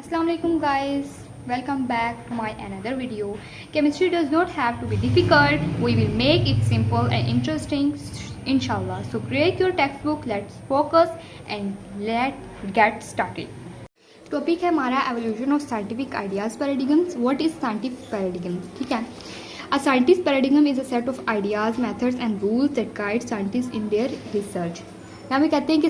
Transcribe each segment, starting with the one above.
Assalamualaikum guys, welcome back to my another video. Chemistry does not have to be difficult. We will make it simple and interesting inshallah. So create your textbook, let's focus and let's get started. Topic है हमारा evolution of scientific ideas paradigms. What is scientific paradigm? ठीक है, a scientist paradigm is a set of ideas, methods and rules that guide scientist in their research. यहाँ पे कहते हैं कि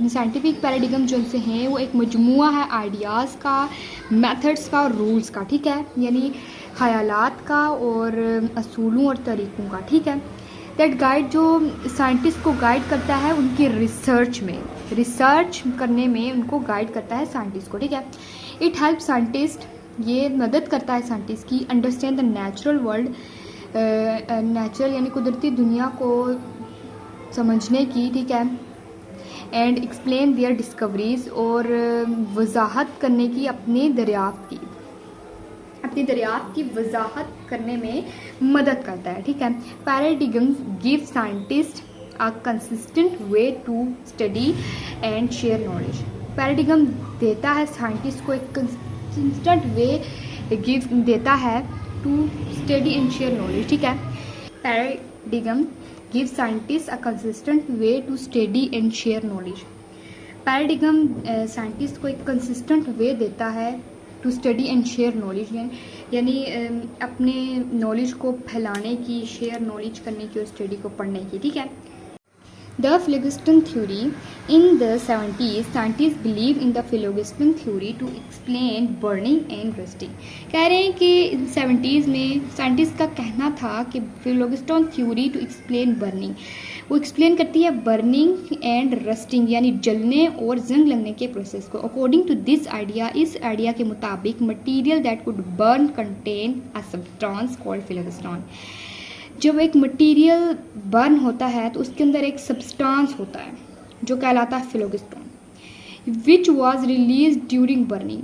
scientific paradigm जो से हैं वो एक मजमुआ है आइडियाज़ का, मेथड्स का और रूल्स का. ठीक है, यानी ख़यालात का और असूलों और तरीक़ों का. ठीक है, दैट गाइड जो साइंटिस्ट को गाइड करता है उनकी रिसर्च में, रिसर्च करने में उनको गाइड करता है साइंटिस्ट को. ठीक है, इट हेल्प साइंटिस्ट, ये मदद करता है साइंटिस्ट की understand the natural world, natural यानी कुदरती दुनिया को समझने की. ठीक है, एंड एक्सप्लेन देयर डिस्कवरीज, और वजाहत करने की अपनी दरियाफ्त की वजाहत करने में मदद करता है. ठीक है, paradigms give scientist a consistent way to study and share knowledge. Paradigm देता है साइंटिस्ट को एक कंसिस्टेंट वे गिव देता है to study and share knowledge. ठीक है, paradigm give scientist a consistent way to study and share knowledge. Paradigm scientist को एक कंसिस्टेंट वे देता है to study and share knowledge, यानी अपने नॉलेज को फैलाने की, शेयर नॉलेज करने की और स्टडी को पढ़ने की. ठीक है, the phlogiston theory. In the 70s scientist believe in the phlogiston theory to explain burning and rusting. कह रहे हैं कि 70s में साइंटिस्ट का कहना था कि फिलोगिस्टन थ्योरी टू एक्सप्लेन बर्निंग, वो एक्सप्लेन करती है बर्निंग एंड रस्टिंग यानी जलने और जंग लगने के प्रोसेस को. अकॉर्डिंग टू दिस आइडिया, इस आइडिया के मुताबिक material that could burn contain a substance called phlogiston. जब एक मटेरियल बर्न होता है तो उसके अंदर एक सब्सटेंस होता है जो कहलाता है phlogiston, which was release during burning.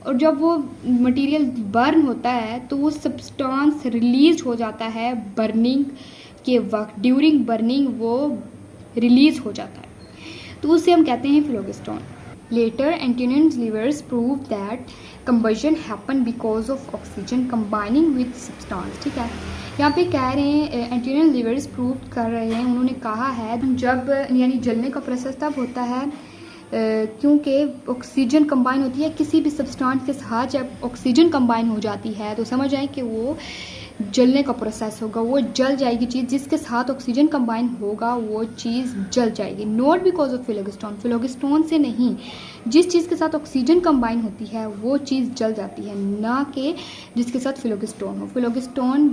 और जब वो मटेरियल बर्न होता है तो वो सब्सटेंस रिलीज हो जाता है बर्निंग के वक्त, ड्यूरिंग बर्निंग वो रिलीज हो जाता है, तो उसे हम कहते हैं phlogiston. Later Antoine Lavoisier prove that combustion happen because of oxygen combining with substance. ठीक है, यहाँ पे कह रहे हैं एंटोनियन लीवर्स प्रूव कर रहे हैं, उन्होंने कहा है जब यानी जलने का प्रोसेस तब होता है क्योंकि ऑक्सीजन कंबाइन होती है किसी भी सब्सटेंस के साथ. जब ऑक्सीजन कंबाइन हो जाती है तो समझ आए कि वो जलने का प्रोसेस होगा, वो जल जाएगी चीज़ जिसके साथ ऑक्सीजन कंबाइन होगा, वो चीज़ जल जाएगी. नॉट बिकॉज ऑफ फिलोगिस्टन, फिलोगिस्टन से नहीं, जिस चीज़ के साथ ऑक्सीजन कंबाइन होती है वो चीज़ जल जाती है, ना कि जिसके साथ फिलोगिस्टन हो. फिलोगिस्टन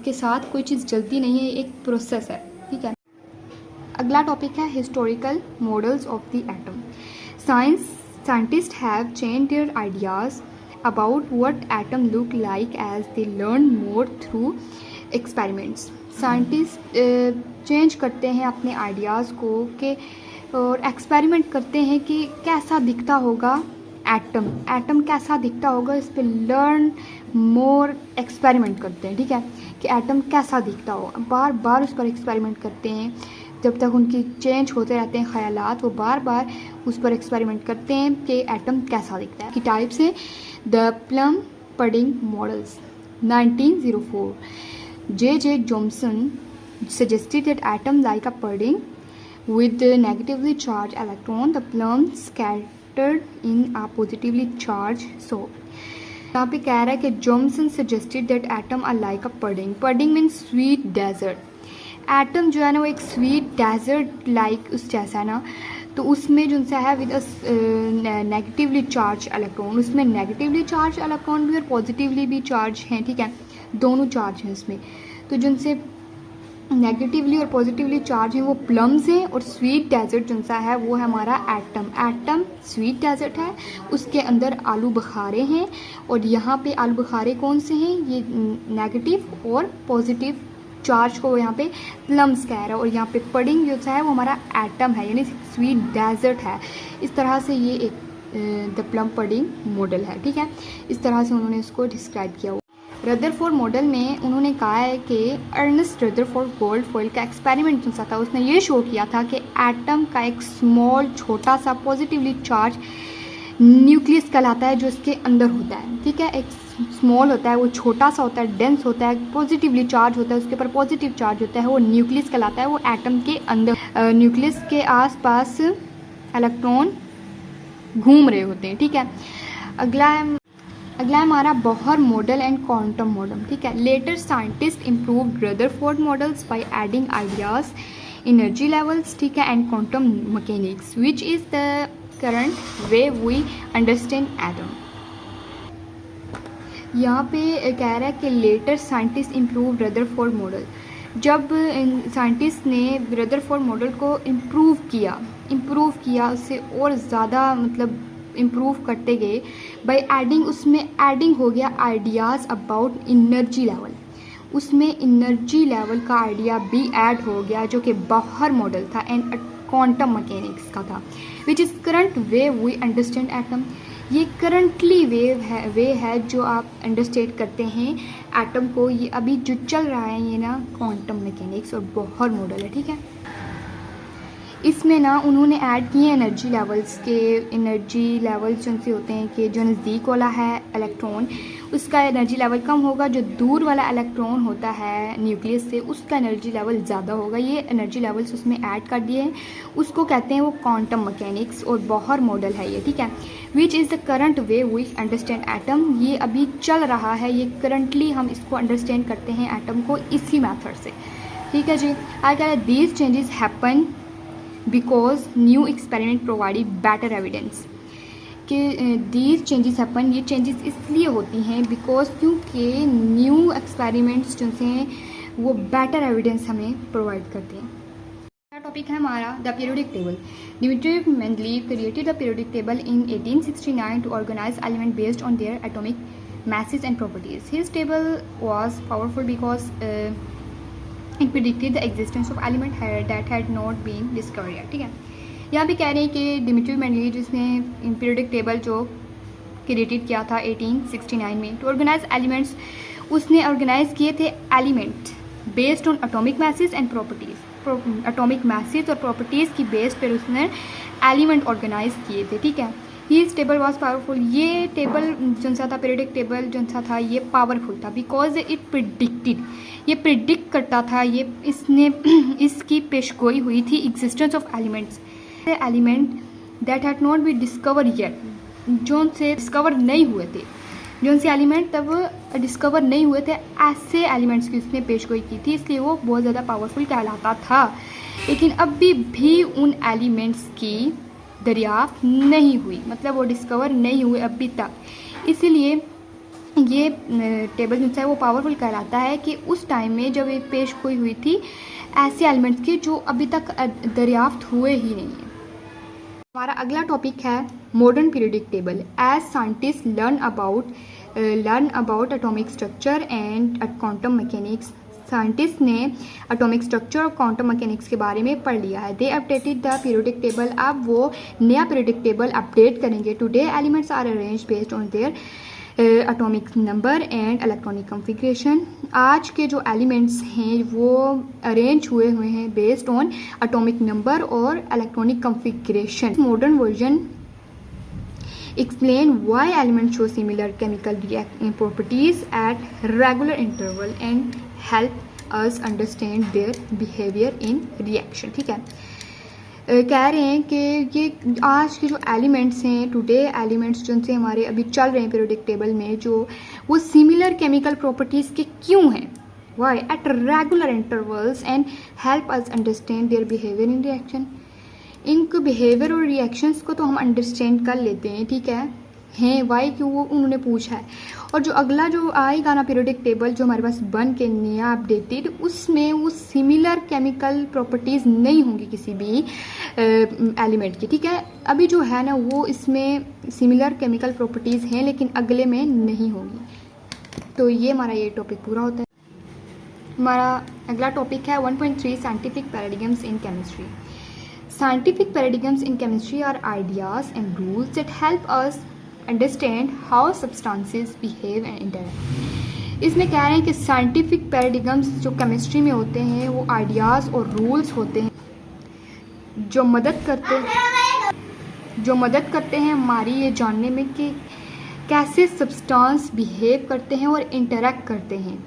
के साथ कोई चीज़ जलती नहीं है, एक प्रोसेस है. ठीक है, अगला टॉपिक है historical models of the atom. Scientist have change their ideas about what atom look like as they learn more through experiments. Scientist change करते हैं अपने आइडियाज़ को कि और एक्सपेरिमेंट करते हैं कि कैसा दिखता होगा एटम कैसा दिखता होगा, इस पर लर्न मोर एक्सपेरिमेंट करते हैं. ठीक है, कि एटम कैसा दिखता होगा, बार बार उस पर एक्सपेरिमेंट करते हैं जब तक उनकी चेंज होते रहते हैं ख़यालात, वो बार बार उस पर एक्सपेरिमेंट करते हैं कि एटम कैसा दिखता है. की टाइप से the plum pudding models. 1904 J. Thomson suggested that atom like a pudding with negatively charged electron, the plum scattered in a positively charged soap. यहाँ पे कह रहा है कि Thomson suggested that atom are like a pudding. Pudding means sweet dessert. Atom जो है ना वो एक स्वीट डेजर्ट लाइक उस जैसा है ना, तो उसमें जो सा है विद नेगेटिवली चार्ज इलेक्ट्रॉन, उसमें नेगेटिवली चार्ज इलेक्ट्रॉन भी और पॉजिटिवली भी चार्ज हैं. ठीक है, दोनों चार्ज हैं इसमें. तो जिनसे नेगेटिवली और पॉजिटिवली चार्ज हैं वो प्लम्स हैं, और स्वीट डेजर्ट जो सा है वो है हमारा एटम. एटम स्वीट डेजर्ट है, उसके अंदर आलू बुखारे हैं, और यहाँ पे आलू बुखारे कौन से हैं, ये नेगेटिव और पॉजिटिव चार्ज को यहाँ पे प्लम्स कह रहा है. और यहाँ पे पडिंग जो है वो हमारा एटम है, यानी स्वीट डेजर्ट है. इस तरह से ये एक द प्लम पडिंग मॉडल है. ठीक है, इस तरह से उन्होंने इसको डिस्क्राइब किया. रदरफोर्ड मॉडल में उन्होंने कहा है कि अर्नेस्ट रदरफोर्ड गोल्डफॉयल का एक्सपेरिमेंट जो था उसने ये शो किया था कि एटम का एक स्मॉल छोटा सा पॉजिटिवली चार्ज न्यूक्लियस कहलाता है जो इसके अंदर होता है, ठीक है। एक स्मॉल होता है, वो छोटा सा होता है, डेंस होता है, पॉजिटिवली चार्ज होता है, उसके ऊपर पॉजिटिव चार्ज होता है, वो न्यूक्लियस कहलाता है। वो एटम के अंदर, न्यूक्लियस के आसपास इलेक्ट्रॉन घूम रहे होते हैं, ठीक है। अगला है हमारा Bohr model and quantum model, ठीक है। Later scientist improved Rutherford models by adding ideas, energy levels, ठीक है, and quantum mechanics which is the current way we understand atom. यहाँ पे कह रहा है कि later scientist improve Rutherford model. जब साइंटिस्ट ने रदरफोर्ड मॉडल को इम्प्रूव किया उससे और ज़्यादा मतलब इम्प्रूव करते गए बाय एडिंग, उसमें एडिंग हो गया आइडियाज़ अबाउट एनर्जी लेवल, उसमें एनर्जी लेवल का आइडिया भी ऐड हो गया जो कि बोहर मॉडल था एंड क्वांटम मैकेनिक्स का था, which is current way we understand atom. ये करंटली वे है जो आप अंडरस्टैंड करते हैं एटम को। ये अभी जो चल रहा है ये ना क्वांटम मैकेनिक्स और बोहर मॉडल है, ठीक है। इसमें ना उन्होंने ऐड किए एनर्जी लेवल्स के, एनर्जी लेवल्स जो से होते हैं कि जो नज़दीक वाला है इलेक्ट्रॉन उसका एनर्जी लेवल कम होगा, जो दूर वाला इलेक्ट्रॉन होता है न्यूक्लियस से उसका एनर्जी लेवल ज़्यादा होगा। ये एनर्जी लेवल्स उसमें ऐड कर दिए हैं, उसको कहते हैं वो क्वांटम मैकेनिक्स और बोहर मॉडल है ये, ठीक है। Which is the current way we understand atom. ये अभी चल रहा है, ये करंटली हम इसको अंडरस्टैंड करते हैं एटम को इसी मैथड से, ठीक है जी। आई कह these changes happen because new experiment provided better evidence. कि दीज चेंजेस हैपन, ये चेंजेस इसलिए होती हैं बिकॉज क्योंकि न्यू एक्सपेरिमेंट्स जो हैं वो बेटर एविडेंस हमें प्रोवाइड करते हैं। टॉपिक है हमारा the periodic table. Dmitri Mendeleev created the periodic table in 1869 to organise element based on their atomic masses and properties. His table was powerful because it predicted the existence of element that had not been discovered yet, ठीक है। यहाँ भी कह रहे हैं कि Dmitry Mendeleev जिसने periodic table जो क्रिएटेड किया था 1869 में टू ऑर्गेनाइज एलिमेंट्स, उसने ऑर्गेनाइज किए थे element based on atomic message and properties. Atomic message और प्रॉपर्टीज़ की बेस पर उसने एलिमेंट ऑर्गेनाइज किए थे, ठीक है। His table was powerful. ये टेबल जो सा था, पीरियोडिक टेबल जो सा था ये पावरफुल था बिकॉज इट प्रिडिक्टेड, ये प्रिडिक्ट करता था, ये इसने इसकी पेशगोई हुई थी existence of elements, element that had not be discover yet, जो से डिस्कवर नहीं हुए थे, जो से एलिमेंट तब डिस्कवर नहीं हुए थे, ऐसे एलिमेंट्स की उसने पेशगोई की थी, इसलिए वो बहुत ज़्यादा पावरफुल कहलाता था। लेकिन अभी भी उन एलिमेंट्स की दरियाफ्त नहीं हुई, मतलब वो डिस्कवर नहीं हुए अभी तक, इसीलिए ये टेबल जो है वो पावरफुल कहलाता है कि उस टाइम में जब ये पेश गोई हुई थी ऐसे एलिमेंट्स की जो अभी तक दरियाफ्त हुए ही नहीं है। हमारा अगला टॉपिक है modern periodic table. As scientist learn about atomic structure and quantum mechanics, scientist ने एटॉमिक स्ट्रक्चर और क्वांटम मैकेनिक्स के बारे में पढ़ लिया है। They updated the periodic table, अब वो नया पीरियोडिक टेबल अपडेट करेंगे। Today elements are arrange based on their atomic number and electronic configuration. आज के जो एलिमेंट्स हैं वो अरेंज हुए हैं बेस्ड ऑन एटॉमिक नंबर और electronic configuration. Modern version explain why elements show similar chemical properties at regular interval and help us understand their behavior in reaction, ठीक है। कह रहे हैं कि ये आज के जो एलिमेंट्स हैं, टुडे एलिमेंट्स जो से हमारे अभी चल रहे हैं पीरियोडिक टेबल में, जो वो सिमिलर केमिकल प्रॉपर्टीज़ के क्यों हैं, why at regular intervals and help us understand their behaviour in reaction. इनके बिहेवियर और रिएक्शंस को तो हम अंडरस्टैंड कर लेते हैं, ठीक है, हैं वाई क्यों वो उन्होंने पूछा है। और जो अगला जो आएगा ना पीरियोडिक टेबल जो हमारे पास बन के नया अपडेटेड, उसमें वो सिमिलर केमिकल प्रॉपर्टीज़ नहीं होंगी किसी भी एलिमेंट की, ठीक है। अभी जो है ना वो इसमें सिमिलर केमिकल प्रॉपर्टीज़ हैं लेकिन अगले में नहीं होंगी। तो ये हमारा ये टॉपिक पूरा होता है। हमारा अगला टॉपिक है 1.3 scientific paradigms in chemistry. Scientific paradigms in chemistry are ideas and rules that help us understand how substances behave and interact. इसमें कह रहे हैं कि scientific paradigms जो केमिस्ट्री में होते हैं वो आइडियाज़ और रूल्स होते हैं जो मदद करते हैं जो मदद करते हैं हमारी ये जानने में कि कैसे सब्सटेंस बिहेव करते हैं और इंटरेक्ट करते हैं।